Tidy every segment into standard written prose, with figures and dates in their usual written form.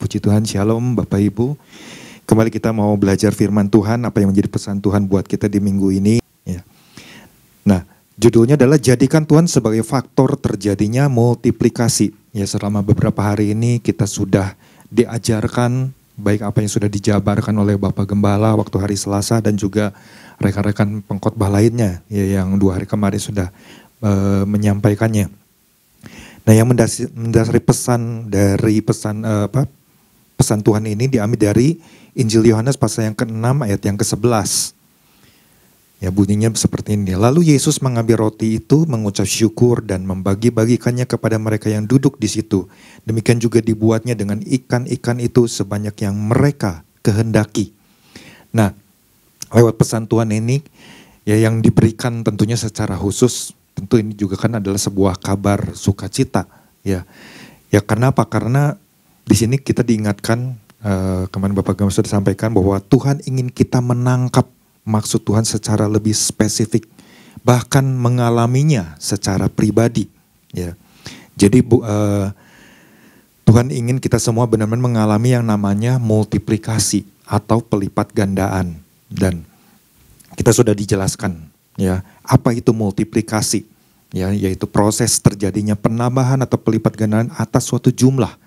Puji Tuhan, Shalom Bapak Ibu. Kembali kita mau belajar firman Tuhan, apa yang menjadi pesan Tuhan buat kita di minggu ini. Ya. Nah, judulnya adalah jadikan Tuhan sebagai faktor terjadinya multiplikasi. Ya, selama beberapa hari ini kita sudah diajarkan baik apa yang sudah dijabarkan oleh Bapak Gembala waktu hari Selasa dan juga rekan-rekan pengkhotbah lainnya ya, yang 2 hari kemarin sudah menyampaikannya. Nah, yang mendasari pesan dari pesan Tuhan ini diambil dari Injil Yohanes pasal yang ke-6 ayat yang ke-11. Ya, bunyinya seperti ini. Lalu Yesus mengambil roti itu, mengucap syukur dan membagi-bagikannya kepada mereka yang duduk di situ. Demikian juga dibuatnya dengan ikan-ikan itu sebanyak yang mereka kehendaki. Nah, lewat pesan Tuhan ini ya yang diberikan tentunya secara khusus, tentu ini juga kan adalah sebuah kabar sukacita ya. Ya karena apa? Karena di sini kita diingatkan kemarin Bapak Gembala sudah sampaikan bahwa Tuhan ingin kita menangkap maksud Tuhan secara lebih spesifik, bahkan mengalaminya secara pribadi ya. Jadi Tuhan ingin kita semua benar-benar mengalami yang namanya multiplikasi atau pelipat gandaan, dan kita sudah dijelaskan ya, apa itu multiplikasi? Ya, yaitu proses terjadinya penambahan atau pelipat gandaan atas suatu jumlah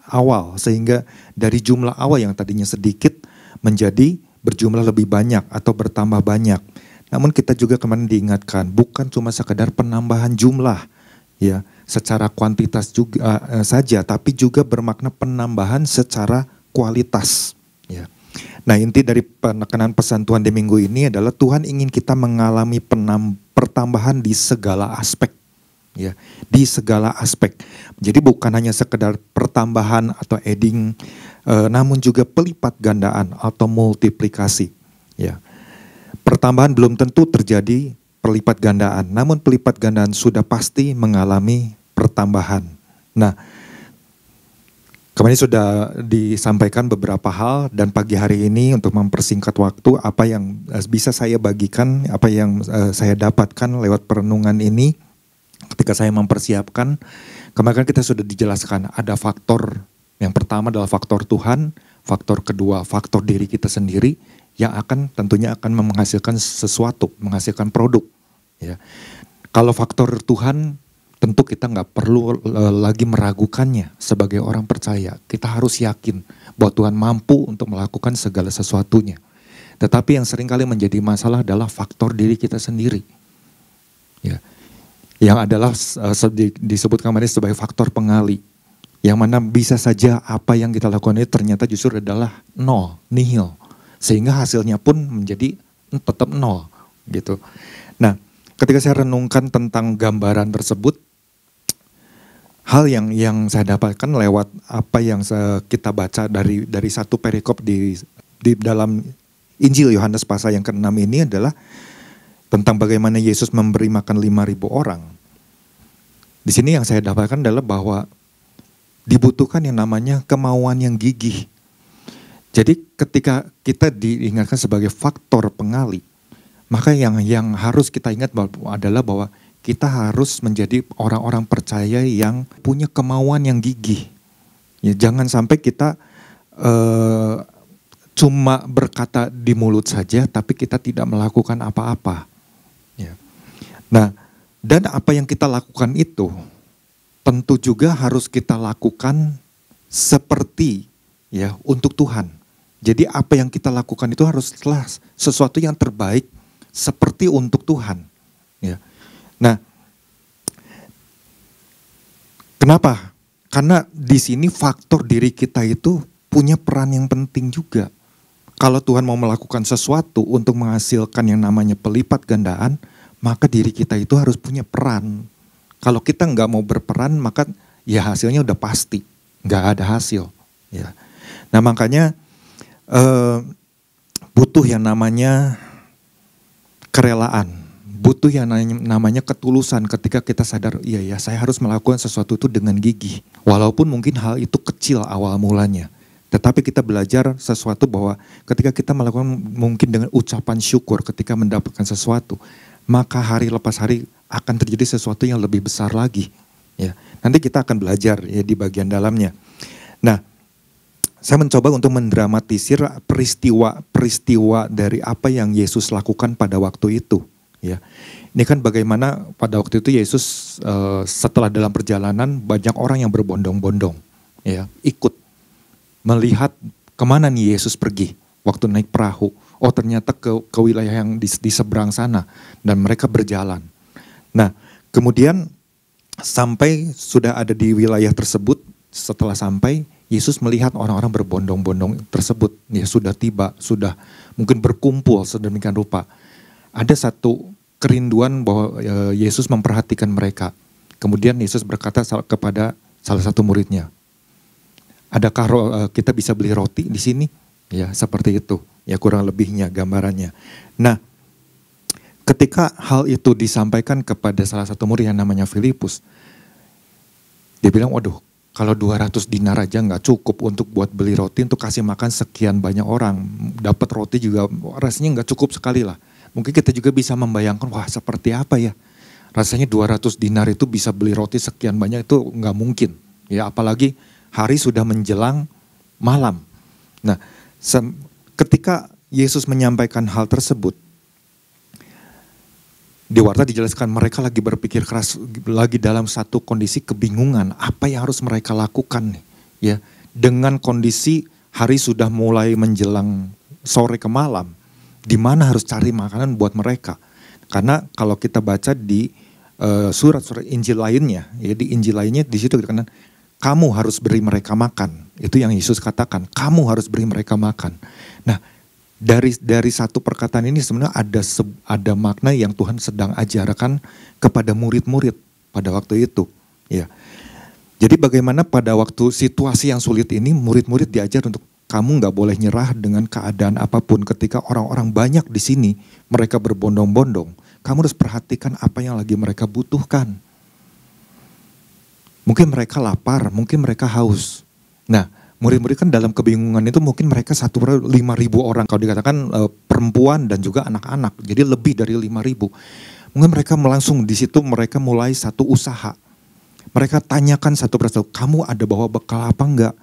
awal, sehingga dari jumlah awal yang tadinya sedikit menjadi berjumlah lebih banyak atau bertambah banyak. Namun kita juga kemarin diingatkan, bukan cuma sekedar penambahan jumlah ya, secara kuantitas juga saja, tapi juga bermakna penambahan secara kualitas ya. Nah, inti dari penekanan pesan Tuhan di minggu ini adalah Tuhan ingin kita mengalami pertambahan di segala aspek. Ya, di segala aspek. Jadi bukan hanya sekedar pertambahan atau adding, namun juga pelipat gandaan atau multiplikasi. Ya, pertambahan belum tentu terjadi pelipat gandaan, namun pelipat gandaan sudah pasti mengalami pertambahan. Nah, kemarin sudah disampaikan beberapa hal, dan pagi hari ini untuk mempersingkat waktu, apa yang bisa saya bagikan, apa yang saya dapatkan lewat perenungan ini ketika saya mempersiapkan. Kemarin kita sudah dijelaskan ada faktor, yang pertama adalah faktor Tuhan, faktor kedua faktor diri kita sendiri yang tentunya akan menghasilkan sesuatu, menghasilkan produk. Ya. Kalau faktor Tuhan, tentu kita nggak perlu lagi meragukannya sebagai orang percaya. Kita harus yakin bahwa Tuhan mampu untuk melakukan segala sesuatunya. Tetapi yang seringkali menjadi masalah adalah faktor diri kita sendiri. Ya. Yang adalah disebutkan kemarin sebagai faktor pengali. Yang mana bisa saja apa yang kita lakukan itu ternyata justru adalah nol, nihil. Sehingga hasilnya pun menjadi tetap nol gitu. Nah, ketika saya renungkan tentang gambaran tersebut, hal yang saya dapatkan lewat apa yang kita baca dari satu perikop di dalam Injil Yohanes pasal yang ke-6 ini adalah tentang bagaimana Yesus memberi makan 5.000 orang. Di sini yang saya dapatkan adalah bahwa dibutuhkan yang namanya kemauan yang gigih. Jadi ketika kita diingatkan sebagai faktor pengali, maka yang harus kita ingat adalah bahwa kita harus menjadi orang-orang percaya yang punya kemauan yang gigih. Ya, jangan sampai kita cuma berkata di mulut saja, tapi kita tidak melakukan apa-apa. Ya. Nah, dan apa yang kita lakukan itu tentu juga harus kita lakukan seperti ya untuk Tuhan. Jadi apa yang kita lakukan itu haruslah sesuatu yang terbaik seperti untuk Tuhan. Ya. Nah, kenapa? Karena di sini faktor diri kita itu punya peran yang penting juga. Kalau Tuhan mau melakukan sesuatu untuk menghasilkan yang namanya pelipat gandaan, maka diri kita itu harus punya peran. Kalau kita nggak mau berperan, maka ya hasilnya udah pasti nggak ada hasil. Ya. Nah, makanya butuh yang namanya kerelaan, butuh yang namanya ketulusan ketika kita sadar, iya ya saya harus melakukan sesuatu itu dengan gigih. Walaupun mungkin hal itu kecil awal mulanya. Tetapi kita belajar sesuatu bahwa ketika kita melakukan mungkin dengan ucapan syukur ketika mendapatkan sesuatu, maka hari lepas hari akan terjadi sesuatu yang lebih besar lagi. Ya, nanti kita akan belajar ya di bagian dalamnya. Nah, saya mencoba untuk mendramatisir peristiwa dari apa yang Yesus lakukan pada waktu itu. Ya, ini kan bagaimana pada waktu itu Yesus setelah dalam perjalanan banyak orang yang berbondong-bondong, ya, ikut melihat kemana nih Yesus pergi waktu naik perahu. Oh ternyata ke wilayah yang di seberang sana, dan mereka berjalan. Nah kemudian sampai sudah ada di wilayah tersebut, setelah sampai Yesus melihat orang-orang berbondong-bondong tersebut, ya sudah tiba, sudah mungkin berkumpul sedemikian rupa. Ada satu kerinduan bahwa Yesus memperhatikan mereka. Kemudian Yesus berkata kepada salah satu muridnya, adakah kita bisa beli roti di sini? Ya seperti itu, ya kurang lebihnya gambarannya. Nah ketika hal itu disampaikan kepada salah satu murid yang namanya Filipus, dia bilang, waduh, kalau 200 dinar aja nggak cukup untuk buat beli roti untuk kasih makan sekian banyak orang. Dapat roti juga rasanya nggak cukup sekali lah. Mungkin kita juga bisa membayangkan, wah seperti apa ya. Rasanya 200 dinar itu bisa beli roti sekian banyak, itu nggak mungkin. Ya apalagi hari sudah menjelang malam. Nah ketika Yesus menyampaikan hal tersebut, di warta dijelaskan mereka lagi berpikir keras, lagi dalam satu kondisi kebingungan apa yang harus mereka lakukan nih, ya. Dengan kondisi hari sudah mulai menjelang sore ke malam, di mana harus cari makanan buat mereka. Karena kalau kita baca di surat-surat Injil lainnya, ya di Injil lainnya di situ dikatakan kamu harus beri mereka makan. Itu yang Yesus katakan, kamu harus beri mereka makan. Nah, dari satu perkataan ini sebenarnya ada makna yang Tuhan sedang ajarkan kepada murid-murid pada waktu itu, ya. Jadi bagaimana pada waktu situasi yang sulit ini murid-murid diajar untuk kamu nggak boleh nyerah dengan keadaan apapun. Ketika orang-orang banyak di sini, mereka berbondong-bondong, kamu harus perhatikan apa yang lagi mereka butuhkan. Mungkin mereka lapar, mungkin mereka haus. Nah, murid-murid kan dalam kebingungan itu mungkin mereka 5.000 orang. Kalau dikatakan perempuan dan juga anak-anak, jadi lebih dari 5.000. Mungkin mereka langsung di situ mereka mulai satu usaha. Mereka tanyakan satu persatu, kamu ada bawa bekal apa enggak?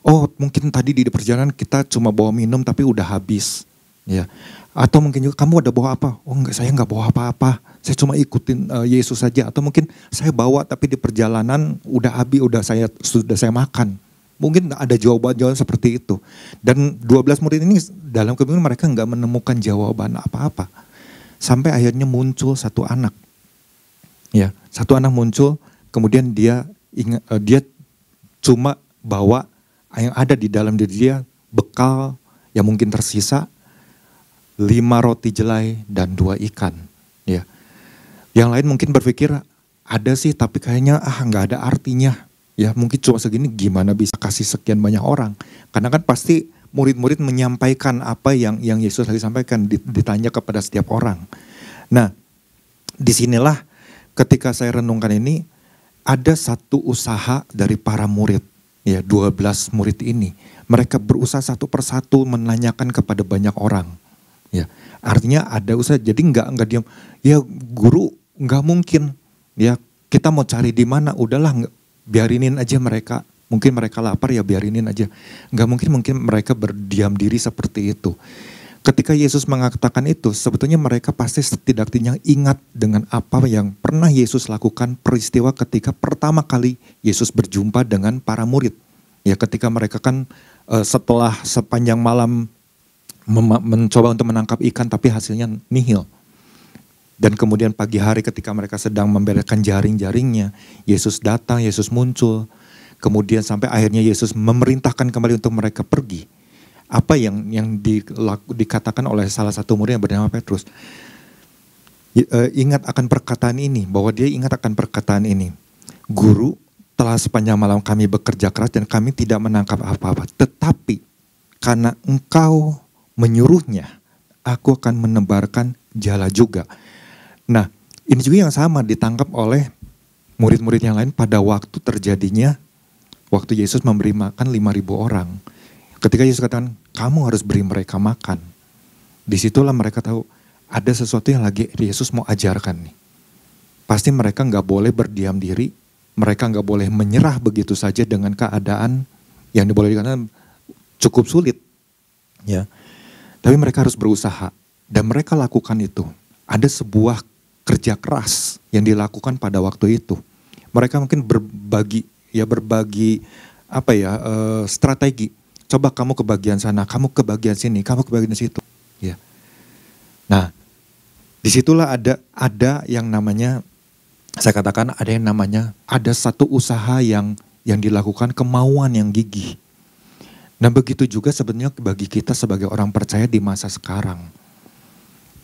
Oh mungkin tadi di perjalanan kita cuma bawa minum tapi udah habis. Ya. Atau mungkin juga kamu ada bawa apa? Oh enggak, saya enggak bawa apa-apa. Saya cuma ikutin Yesus saja. Atau mungkin saya bawa tapi di perjalanan udah habis, sudah saya makan. Mungkin ada jawaban-jawaban seperti itu. Dan 12 murid ini dalam kebingungan mereka enggak menemukan jawaban apa-apa. Sampai akhirnya muncul satu anak. Ya, satu anak muncul, kemudian dia cuma bawa yang ada di dalam diri dia bekal yang mungkin tersisa 5 roti jelai dan 2 ikan. Ya. Yang lain mungkin berpikir ada sih tapi kayaknya nggak ada artinya. Ya mungkin cuma segini gimana bisa kasih sekian banyak orang. Karena kan pasti murid-murid menyampaikan apa yang Yesus lagi sampaikan, ditanya kepada setiap orang. Nah disinilah ketika saya renungkan ini ada satu usaha dari para murid. Ya 12 murid ini. Mereka berusaha satu persatu menanyakan kepada banyak orang. Ya, artinya ada usaha, jadi nggak diam. Ya guru nggak mungkin. Ya kita mau cari di mana? Udahlah biarinin aja mereka. Mungkin mereka lapar ya biarinin aja. Nggak mungkin mereka berdiam diri seperti itu. Ketika Yesus mengatakan itu, sebetulnya mereka pasti setidaknya ingat dengan apa yang pernah Yesus lakukan peristiwa ketika pertama kali Yesus berjumpa dengan para murid. Ya ketika mereka kan setelah sepanjang malam mencoba untuk menangkap ikan tapi hasilnya nihil. Dan kemudian pagi hari ketika mereka sedang membereskan jaring-jaringnya, Yesus datang, Yesus muncul. Kemudian sampai akhirnya Yesus memerintahkan kembali untuk mereka pergi. Apa yang dikatakan oleh salah satu murid yang bernama Petrus. Ingat akan perkataan ini, bahwa dia ingat akan perkataan ini. Guru, telah sepanjang malam kami bekerja keras dan kami tidak menangkap apa-apa. Tetapi karena engkau menyuruhnya, aku akan menebarkan jala juga. Nah, ini juga yang sama ditangkap oleh murid-murid yang lain pada waktu terjadinya, waktu Yesus memberi makan 5.000 orang. Ketika Yesus katakan, kamu harus beri mereka makan. Disitulah mereka tahu, ada sesuatu yang lagi Yesus mau ajarkan nih. Pasti mereka gak boleh berdiam diri, mereka gak boleh menyerah begitu saja dengan keadaan yang boleh dikatakan cukup sulit, ya. Tapi mereka harus berusaha dan mereka lakukan itu. Ada sebuah kerja keras yang dilakukan pada waktu itu. Mereka mungkin berbagi strategi. Coba kamu ke bagian sana, kamu ke bagian sini, kamu ke bagian situ. Ya. Nah, disitulah ada yang namanya, saya katakan ada satu usaha yang dilakukan, kemauan yang gigih. Nah begitu juga sebenarnya bagi kita sebagai orang percaya di masa sekarang.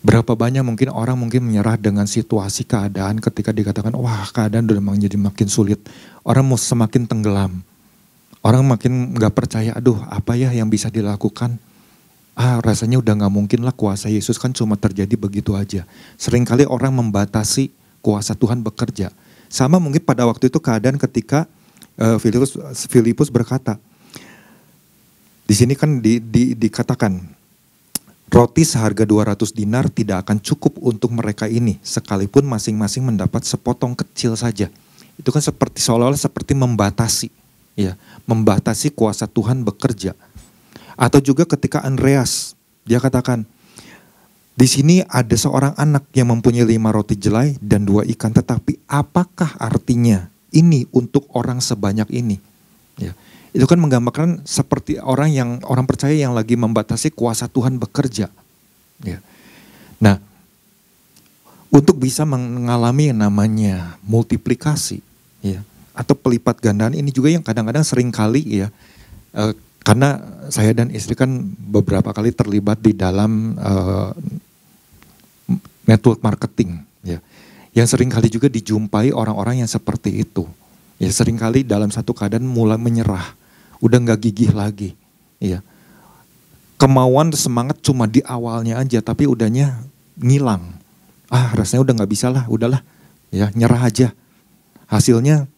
Berapa banyak mungkin orang menyerah dengan situasi keadaan ketika dikatakan, wah keadaan udah menjadi makin sulit. Orang mau semakin tenggelam. Orang makin gak percaya, aduh apa ya yang bisa dilakukan. Rasanya udah gak mungkin lah, kuasa Yesus kan cuma terjadi begitu aja. Seringkali orang membatasi kuasa Tuhan bekerja. Sama mungkin pada waktu itu keadaan ketika Filipus berkata, di sini kan dikatakan, roti seharga 200 dinar tidak akan cukup untuk mereka ini, sekalipun masing-masing mendapat sepotong kecil saja. Itu kan seolah-olah seperti membatasi, ya, membatasi kuasa Tuhan bekerja. Atau juga ketika Andreas, dia katakan, di sini ada seorang anak yang mempunyai 5 roti jelai dan 2 ikan, tetapi apakah artinya ini untuk orang sebanyak ini? Ya. Itu kan menggambarkan seperti orang percaya yang lagi membatasi kuasa Tuhan bekerja. Ya. Nah, untuk bisa mengalami yang namanya multiplikasi, ya, atau pelipat gandaan, ini juga yang kadang-kadang sering kali, ya, karena saya dan istri kan beberapa kali terlibat di dalam network marketing, ya, yang sering kali juga dijumpai orang-orang yang seperti itu. Ya, sering kali dalam satu keadaan mulai menyerah. Udah gak gigih lagi, ya. Kemauan semangat cuma di awalnya aja, tapi udahnya ngilang. Rasanya udah gak bisa lah, udahlah, ya, nyerah aja. Hasilnya,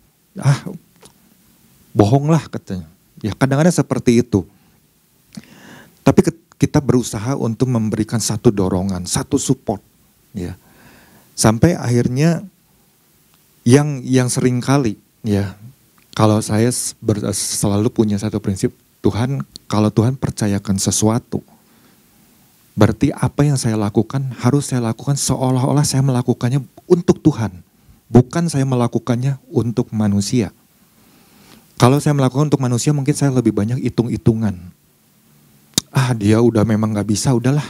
bohong lah katanya. Ya, kadang-kadang seperti itu. Tapi kita berusaha untuk memberikan satu dorongan, satu support, ya. Sampai akhirnya yang sering kali, ya. Kalau saya selalu punya satu prinsip, kalau Tuhan percayakan sesuatu, berarti apa yang saya lakukan harus saya lakukan seolah-olah saya melakukannya untuk Tuhan. Bukan saya melakukannya untuk manusia. Kalau saya melakukan untuk manusia mungkin saya lebih banyak hitung-hitungan. Dia udah memang gak bisa, udahlah.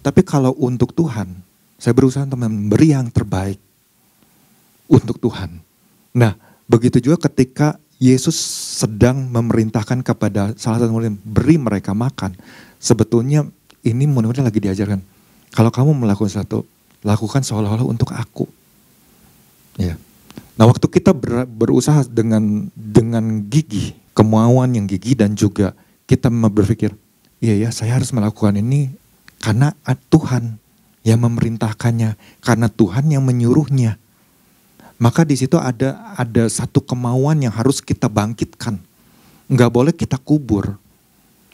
Tapi kalau untuk Tuhan, saya berusaha untuk memberi yang terbaik untuk Tuhan. Nah, begitu juga ketika Yesus sedang memerintahkan kepada salah satu murid, beri mereka makan. Sebetulnya ini murid-murid lagi diajarkan, kalau kamu melakukan sesuatu, lakukan seolah-olah untuk aku. Ya. Nah, waktu kita berusaha dengan gigih, kemauan yang gigih, dan juga kita berpikir, iya ya, saya harus melakukan ini karena Tuhan yang memerintahkannya, karena Tuhan yang menyuruhnya. Maka di situ ada satu kemauan yang harus kita bangkitkan. Nggak boleh kita kubur.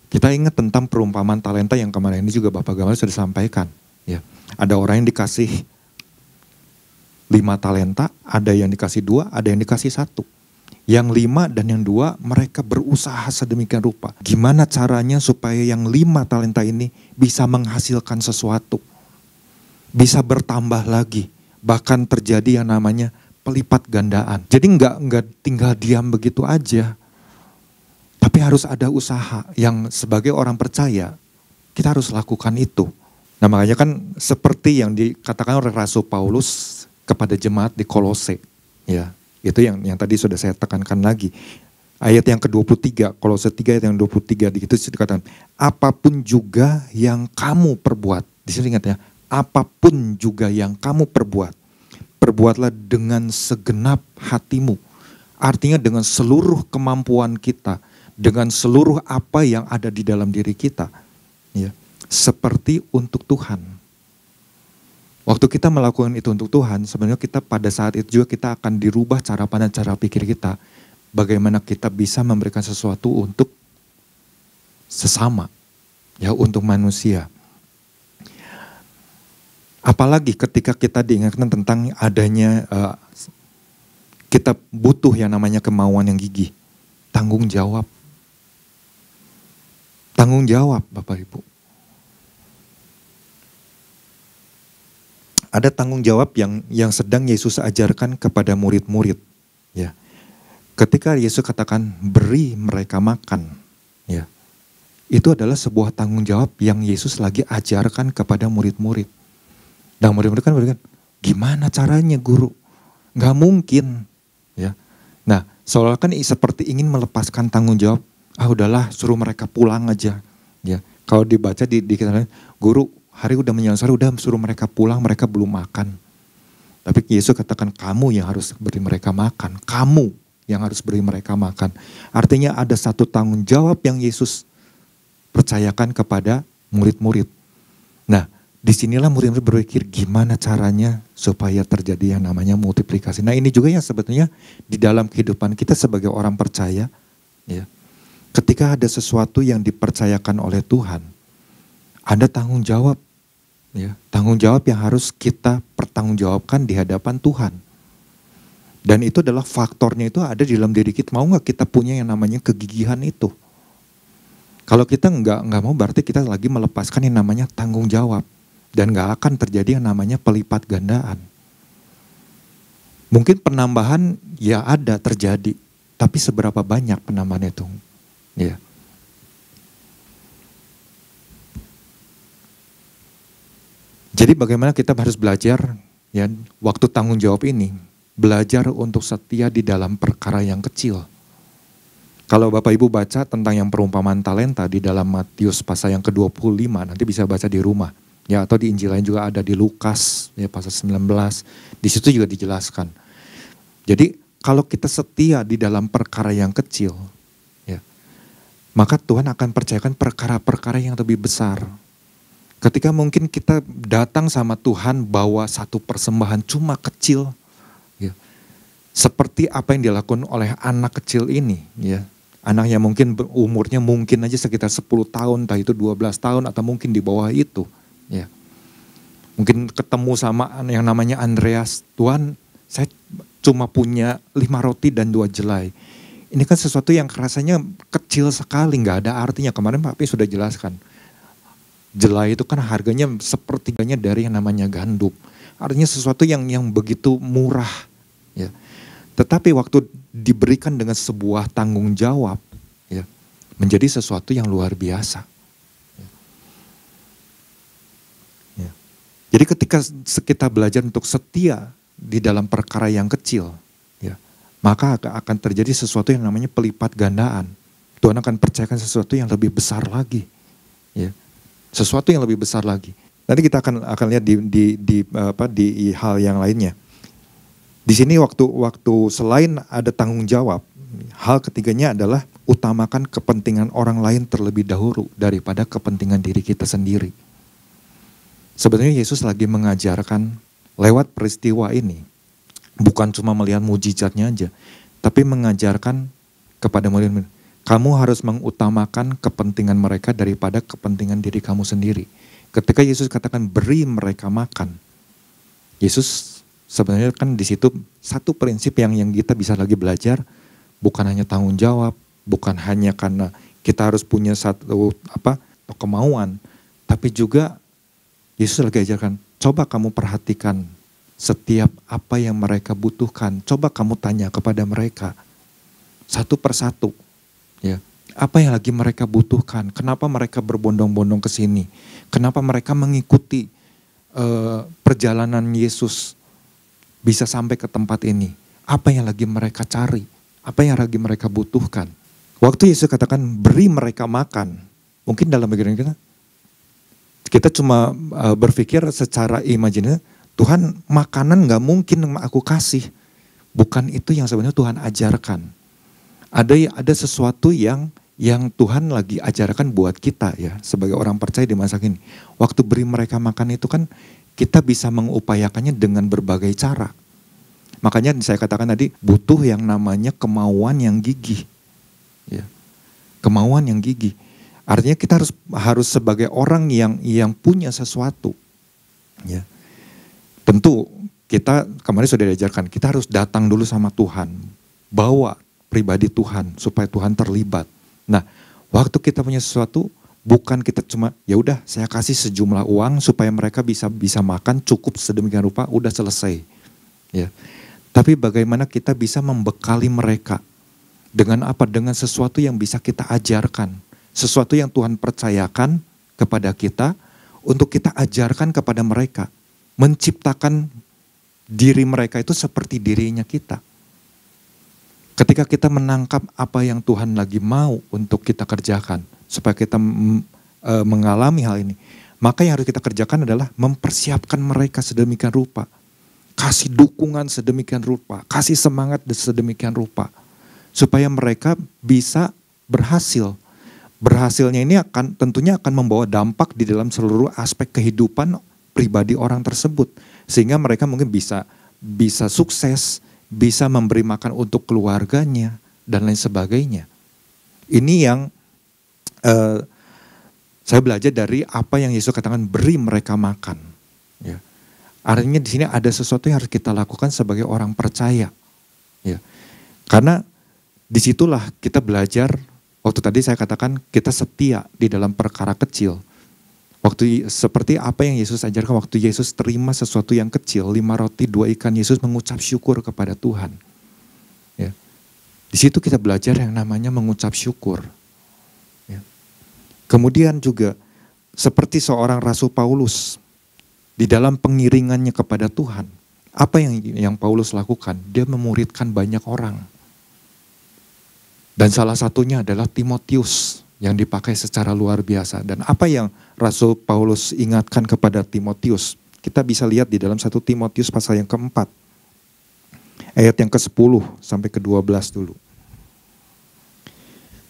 Kita ingat tentang perumpamaan talenta yang kemarin ini juga Bapak Gamal sudah sampaikan. Ya, ada orang yang dikasih 5 talenta, ada yang dikasih 2, ada yang dikasih 1. Yang 5 dan yang 2 mereka berusaha sedemikian rupa. Gimana caranya supaya yang 5 talenta ini bisa menghasilkan sesuatu. Bisa bertambah lagi. Bahkan terjadi yang namanya pelipat gandaan. Jadi nggak tinggal diam begitu aja. Tapi harus ada usaha yang sebagai orang percaya kita harus lakukan itu. Nah makanya kan seperti yang dikatakan oleh Rasul Paulus kepada jemaat di Kolose. Ya, itu yang tadi sudah saya tekankan lagi. Ayat yang ke-23, Kolose 3 ayat yang 23 di situ dikatakan, apapun juga yang kamu perbuat. Di sini ingat ya, apapun juga yang kamu perbuat, perbuatlah dengan segenap hatimu. Artinya dengan seluruh kemampuan kita, dengan seluruh apa yang ada di dalam diri kita. Ya, seperti untuk Tuhan. Waktu kita melakukan itu untuk Tuhan, sebenarnya kita pada saat itu juga kita akan dirubah cara pandang, cara pikir kita. Bagaimana kita bisa memberikan sesuatu untuk sesama, ya, untuk manusia. Apalagi ketika kita diingatkan tentang adanya kita butuh yang namanya kemauan yang gigih, tanggung jawab. Tanggung jawab, Bapak Ibu. Ada tanggung jawab yang sedang Yesus ajarkan kepada murid-murid. Ya, ketika Yesus katakan beri mereka makan, ya, itu adalah sebuah tanggung jawab yang Yesus lagi ajarkan kepada murid-murid. Dan murid-murid kan berkata, gimana caranya guru? Gak mungkin. Ya. Nah, seolah kan seperti ingin melepaskan tanggung jawab. Udahlah, suruh mereka pulang aja. Ya, kalau dibaca di guru, hari udah menjelang sore, udah suruh mereka pulang, mereka belum makan. Tapi Yesus katakan kamu yang harus beri mereka makan. Kamu yang harus beri mereka makan. Artinya ada satu tanggung jawab yang Yesus percayakan kepada murid-murid. Nah, disinilah murid-murid berpikir gimana caranya supaya terjadi yang namanya multiplikasi. Nah, ini juga yang sebetulnya di dalam kehidupan kita sebagai orang percaya, ya, ketika ada sesuatu yang dipercayakan oleh Tuhan, ada tanggung jawab. Ya, tanggung jawab yang harus kita pertanggungjawabkan di hadapan Tuhan. Dan itu adalah faktornya itu ada di dalam diri kita. Mau gak kita punya yang namanya kegigihan itu? Kalau kita nggak mau berarti kita lagi melepaskan yang namanya tanggung jawab. Dan gak akan terjadi yang namanya pelipat gandaan. Mungkin penambahan ya ada terjadi. Tapi seberapa banyak penambahan itu? Ya. Jadi bagaimana kita harus belajar ya waktu tanggung jawab ini, belajar untuk setia di dalam perkara yang kecil. Kalau Bapak Ibu baca tentang yang perumpamaan talenta di dalam Matius pasal yang ke-25, nanti bisa baca di rumah. Ya, atau di Injil lain juga ada di Lukas ya pasal 19. Di situ juga dijelaskan. Jadi kalau kita setia di dalam perkara yang kecil, ya, maka Tuhan akan percayakan perkara-perkara yang lebih besar. Ketika mungkin kita datang sama Tuhan bawa satu persembahan cuma kecil, ya, seperti apa yang dilakukan oleh anak kecil ini, ya, anak yang mungkin umurnya mungkin aja sekitar 10 tahun, entah itu 12 tahun atau mungkin di bawah itu, ya, mungkin ketemu sama yang namanya Andreas, Tuhan, saya cuma punya 5 roti dan 2 jelai. Ini kan sesuatu yang rasanya kecil sekali, nggak ada artinya. Kemarin Pak Pi sudah jelaskan. Jelai itu kan harganya sepertiganya dari yang namanya gandum. Artinya sesuatu yang begitu murah. Ya. Tetapi waktu diberikan dengan sebuah tanggung jawab, ya, menjadi sesuatu yang luar biasa. Ya. Jadi ketika kita belajar untuk setia di dalam perkara yang kecil, ya, maka akan terjadi sesuatu yang namanya pelipat gandaan. Tuhan akan percayakan sesuatu yang lebih besar lagi. Ya. Sesuatu yang lebih besar lagi. Nanti kita akan lihat di hal yang lainnya. Di sini waktu selain ada tanggung jawab, hal ketiganya adalah utamakan kepentingan orang lain terlebih dahulu daripada kepentingan diri kita sendiri. Sebenarnya Yesus lagi mengajarkan lewat peristiwa ini, bukan cuma melihat mujizatnya aja, tapi mengajarkan kepada murid-murid, kamu harus mengutamakan kepentingan mereka daripada kepentingan diri kamu sendiri. Ketika Yesus katakan beri mereka makan, Yesus sebenarnya kan di situ satu prinsip yang kita bisa lagi belajar, bukan hanya tanggung jawab, bukan hanya karena kita harus punya satu kemauan, tapi juga Yesus lagi ajarkan, coba kamu perhatikan setiap apa yang mereka butuhkan, coba kamu tanya kepada mereka satu persatu. Ya, apa yang lagi mereka butuhkan? Kenapa mereka berbondong-bondong ke sini? Kenapa mereka mengikuti perjalanan Yesus bisa sampai ke tempat ini? Apa yang lagi mereka cari? Apa yang lagi mereka butuhkan? Waktu Yesus katakan beri mereka makan, mungkin dalam pikiran kita cuma berpikir secara imajinasi, Tuhan makanan gak mungkin aku kasih. Bukan itu yang sebenarnya Tuhan ajarkan. Ada sesuatu yang Tuhan lagi ajarkan buat kita ya sebagai orang percaya di masa kini. Waktu beri mereka makan itu kan kita bisa mengupayakannya dengan berbagai cara. Makanya saya katakan tadi butuh yang namanya kemauan yang gigih. Ya. Kemauan yang gigih. Artinya kita harus sebagai orang yang punya sesuatu. Ya. Tentu kita kemarin sudah diajarkan kita harus datang dulu sama Tuhan. Bawa pribadi Tuhan supaya Tuhan terlibat. Nah, waktu kita punya sesuatu, Bukan kita cuma ya udah saya kasih sejumlah uang supaya mereka bisa makan cukup sedemikian rupa, udah selesai. Ya. Tapi bagaimana kita bisa membekali mereka dengan apa? Dengan sesuatu yang bisa kita ajarkan, sesuatu yang Tuhan percayakan kepada kita untuk kita ajarkan kepada mereka, menciptakan diri mereka itu seperti dirinya kita. Ketika kita menangkap apa yang Tuhan lagi mau untuk kita kerjakan, supaya kita mengalami hal ini, maka yang harus kita kerjakan adalah mempersiapkan mereka sedemikian rupa. Kasih dukungan sedemikian rupa, kasih semangat sedemikian rupa. Supaya mereka bisa berhasil. Berhasilnya ini tentunya akan membawa dampak di dalam seluruh aspek kehidupan pribadi orang tersebut. Sehingga mereka mungkin bisa sukses, bisa memberi makan untuk keluarganya, dan lain sebagainya. Ini yang saya belajar dari apa yang Yesus katakan, beri mereka makan. Ya. Artinya di sini ada sesuatu yang harus kita lakukan sebagai orang percaya. Ya. Karena disitulah kita belajar, waktu tadi saya katakan kita setia di dalam perkara kecil. Waktu seperti apa yang Yesus ajarkan waktu Yesus terima sesuatu yang kecil, 5 roti 2 ikan, Yesus mengucap syukur kepada Tuhan. Ya. Di situ kita belajar yang namanya mengucap syukur. Ya. Kemudian juga seperti seorang Rasul Paulus di dalam pengiringannya kepada Tuhan, apa yang Paulus lakukan? Dia memuridkan banyak orang. Dan salah satunya adalah Timotius yang dipakai secara luar biasa. Dan apa yang Rasul Paulus ingatkan kepada Timotius? Kita bisa lihat di dalam 1 Timotius pasal yang keempat. Ayat yang ke-10 sampai ke-12 dulu.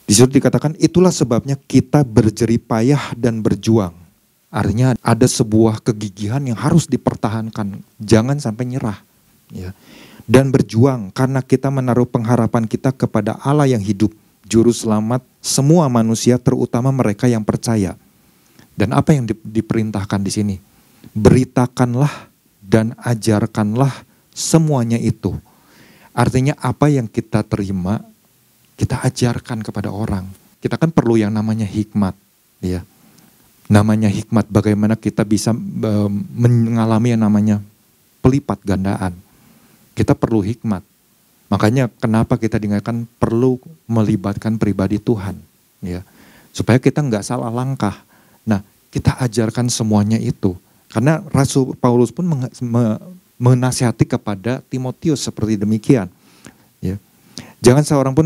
Di situ dikatakan, itulah sebabnya kita berjeripayah dan berjuang. Artinya ada sebuah kegigihan yang harus dipertahankan. Jangan sampai nyerah. Ya. Dan berjuang karena kita menaruh pengharapan kita kepada Allah yang hidup. Juru selamat semua manusia, terutama mereka yang percaya. Dan apa yang diperintahkan di sini? Beritakanlah dan ajarkanlah semuanya itu. Artinya apa yang kita terima, kita ajarkan kepada orang. Kita kan perlu yang namanya hikmat. Ya. Namanya hikmat, bagaimana kita bisa mengalami yang namanya pelipat gandaan. Kita perlu hikmat. Makanya kenapa kita diingatkan perlu melibatkan pribadi Tuhan. Ya, supaya kita nggak salah langkah. Nah, kita ajarkan semuanya itu. Karena Rasul Paulus pun menasihati kepada Timotius seperti demikian. Ya. Jangan seorang pun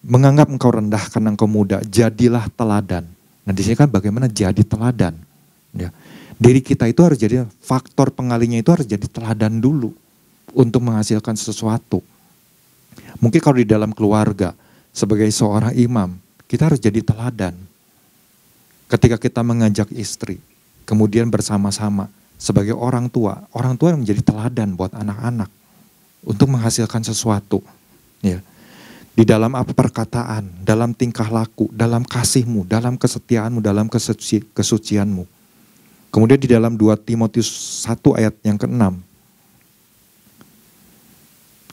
menganggap engkau rendah karena engkau muda. Jadilah teladan. Nah di sini kan bagaimana jadi teladan. Ya. Diri kita itu harus jadi, faktor pengalinya itu harus jadi teladan dulu untuk menghasilkan sesuatu. Mungkin kalau di dalam keluarga, sebagai seorang imam, kita harus jadi teladan. Ketika kita mengajak istri, kemudian bersama-sama sebagai orang tua menjadi teladan buat anak-anak untuk menghasilkan sesuatu. Ya. Di dalam apa perkataan, dalam tingkah laku, dalam kasihmu, dalam kesetiaanmu, dalam kesucianmu. Kemudian di dalam 2 Timotius 1 ayat yang ke-6.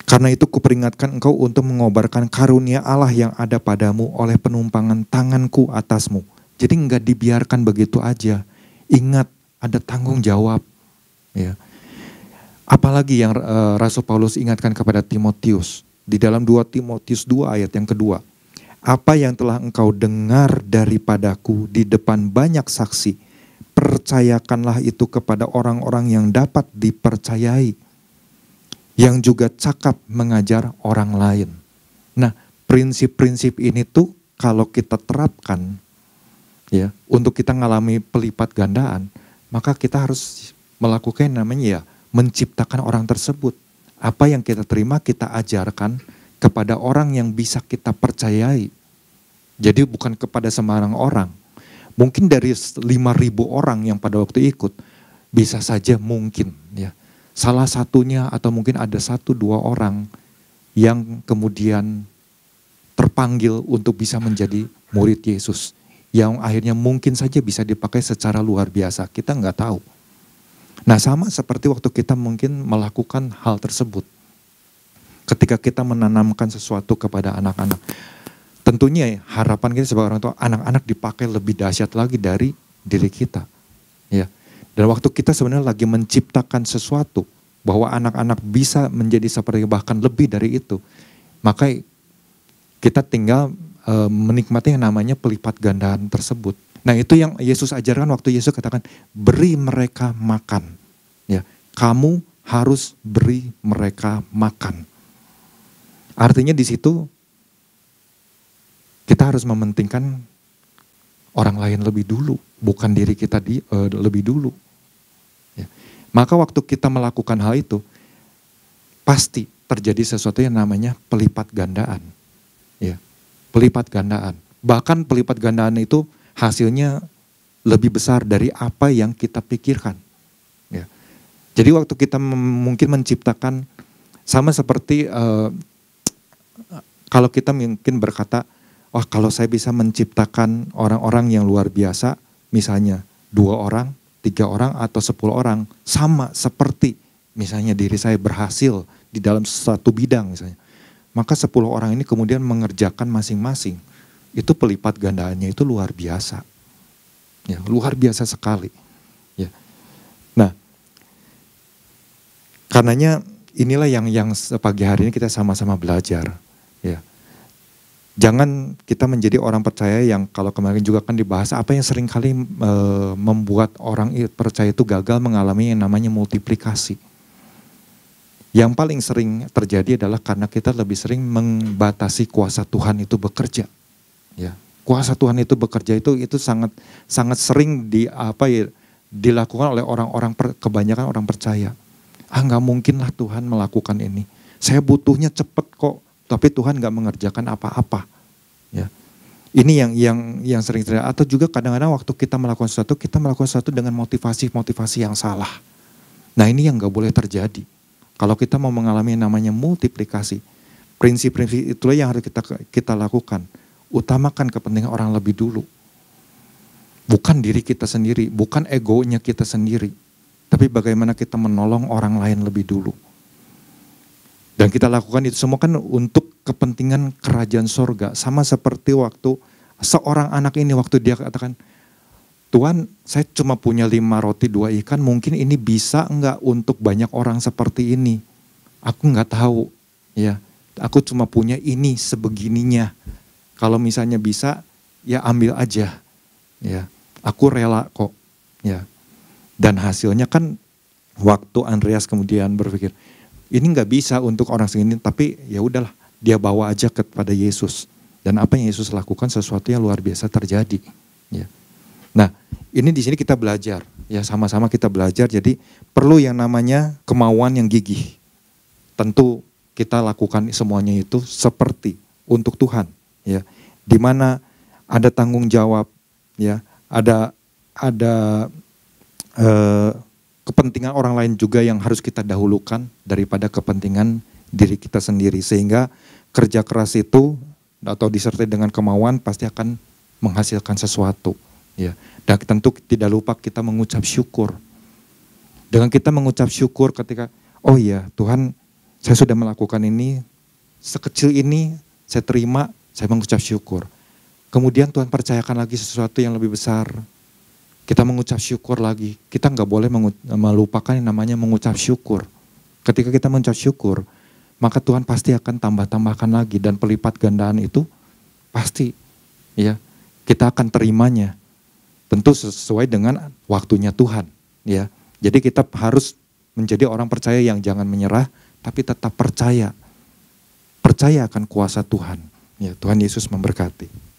Karena itu kuperingatkan engkau untuk mengobarkan karunia Allah yang ada padamu oleh penumpangan tanganku atasmu. Jadi enggak dibiarkan begitu aja. Ingat, ada tanggung jawab. Ya. Apalagi yang Rasul Paulus ingatkan kepada Timotius. Di dalam 2 Timotius 2 ayat yang kedua. Apa yang telah engkau dengar daripadaku di depan banyak saksi, percayakanlah itu kepada orang-orang yang dapat dipercayai, yang juga cakap mengajar orang lain. Nah, prinsip-prinsip ini tuh kalau kita terapkan, ya, untuk kita ngalami pelipat gandaan, maka kita harus melakukan yang namanya ya, menciptakan orang tersebut. Apa yang kita terima kita ajarkan kepada orang yang bisa kita percayai. Jadi bukan kepada sembarang orang. Mungkin dari 5.000 orang yang pada waktu ikut, bisa saja mungkin ya. Salah satunya atau mungkin ada 1-2 orang yang kemudian terpanggil untuk bisa menjadi murid Yesus. Yang akhirnya mungkin saja bisa dipakai secara luar biasa. Kita nggak tahu. Nah sama seperti waktu kita mungkin melakukan hal tersebut. Ketika kita menanamkan sesuatu kepada anak-anak. tentunya harapan kita sebagai orang tua, anak-anak dipakai lebih dahsyat lagi dari diri kita. Ya. Dan waktu kita sebenarnya lagi menciptakan sesuatu, bahwa anak-anak bisa menjadi seperti bahkan lebih dari itu, maka kita tinggal menikmati yang namanya pelipat gandaan tersebut. Nah itu yang Yesus ajarkan waktu Yesus katakan, beri mereka makan. Ya, kamu harus beri mereka makan. Artinya di situ kita harus mementingkan orang lain lebih dulu, bukan diri kita lebih dulu. Ya. Maka waktu kita melakukan hal itu, pasti terjadi sesuatu yang namanya pelipat gandaan. Ya, pelipat gandaan. Bahkan pelipat gandaan itu hasilnya lebih besar dari apa yang kita pikirkan. Ya. Jadi waktu kita mungkin menciptakan, sama seperti kalau kita mungkin berkata, wah kalau saya bisa menciptakan orang-orang yang luar biasa, misalnya 2 orang, 3 orang, atau 10 orang, sama seperti misalnya diri saya berhasil di dalam satu bidang misalnya. Maka 10 orang ini kemudian mengerjakan masing-masing. Itu pelipat gandaannya itu luar biasa. Ya, luar biasa sekali. Ya. Nah, karenanya inilah yang pagi hari ini kita sama-sama belajar. Ya. Jangan kita menjadi orang percaya yang kalau kemarin juga kan dibahas apa yang seringkali membuat orang percaya itu gagal mengalami yang namanya multiplikasi. Yang paling sering terjadi adalah karena kita lebih sering membatasi kuasa Tuhan itu bekerja. Ya, kuasa Tuhan itu bekerja itu sangat sering dilakukan oleh orang-orang kebanyakan orang percaya. Nggak mungkin lah Tuhan melakukan ini. Saya butuhnya cepet kok. Tapi Tuhan nggak mengerjakan apa-apa. Ya. Ini yang sering terjadi. Atau juga kadang-kadang waktu kita melakukan sesuatu dengan motivasi yang salah. Nah ini yang nggak boleh terjadi. Kalau kita mau mengalami yang namanya multiplikasi, prinsip-prinsip itulah yang harus kita lakukan. Utamakan kepentingan orang lebih dulu. Bukan diri kita sendiri, bukan egonya kita sendiri. Tapi bagaimana kita menolong orang lain lebih dulu. Dan kita lakukan itu semua kan untuk kepentingan kerajaan sorga. Sama seperti waktu seorang anak ini, waktu dia katakan, Tuhan saya cuma punya 5 roti 2 ikan, mungkin ini bisa enggak untuk banyak orang seperti ini. Aku enggak tahu. Ya, aku cuma punya ini sebegininya. Kalau misalnya bisa, ya ambil aja. Ya, aku rela kok. Ya. Dan hasilnya kan waktu Andreas kemudian berpikir, ini nggak bisa untuk orang segini, tapi ya udahlah, dia bawa aja kepada Yesus. Dan apa yang Yesus lakukan sesuatu yang luar biasa terjadi. Ya. Nah, ini di sini kita belajar, ya sama-sama kita belajar. Jadi perlu yang namanya kemauan yang gigih. Tentu kita lakukan semuanya itu seperti untuk Tuhan, ya. Di mana ada tanggung jawab, ya, ada kepentingan orang lain juga yang harus kita dahulukan daripada kepentingan diri kita sendiri. Sehingga kerja keras itu atau disertai dengan kemauan pasti akan menghasilkan sesuatu. Ya. Dan tentu tidak lupa kita mengucap syukur. Dengan kita mengucap syukur ketika, oh iya Tuhan saya sudah melakukan ini, sekecil ini saya terima, saya mengucap syukur. Kemudian Tuhan percayakan lagi sesuatu yang lebih besar. Kita mengucap syukur lagi. Kita nggak boleh melupakan yang namanya mengucap syukur. Ketika kita mengucap syukur, maka Tuhan pasti akan tambahkan lagi. Dan pelipat gandaan itu pasti ya kita akan terimanya. Tentu sesuai dengan waktunya Tuhan. Ya, jadi kita harus menjadi orang percaya yang jangan menyerah, tapi tetap percaya. Percaya akan kuasa Tuhan. Ya, Tuhan Yesus memberkati.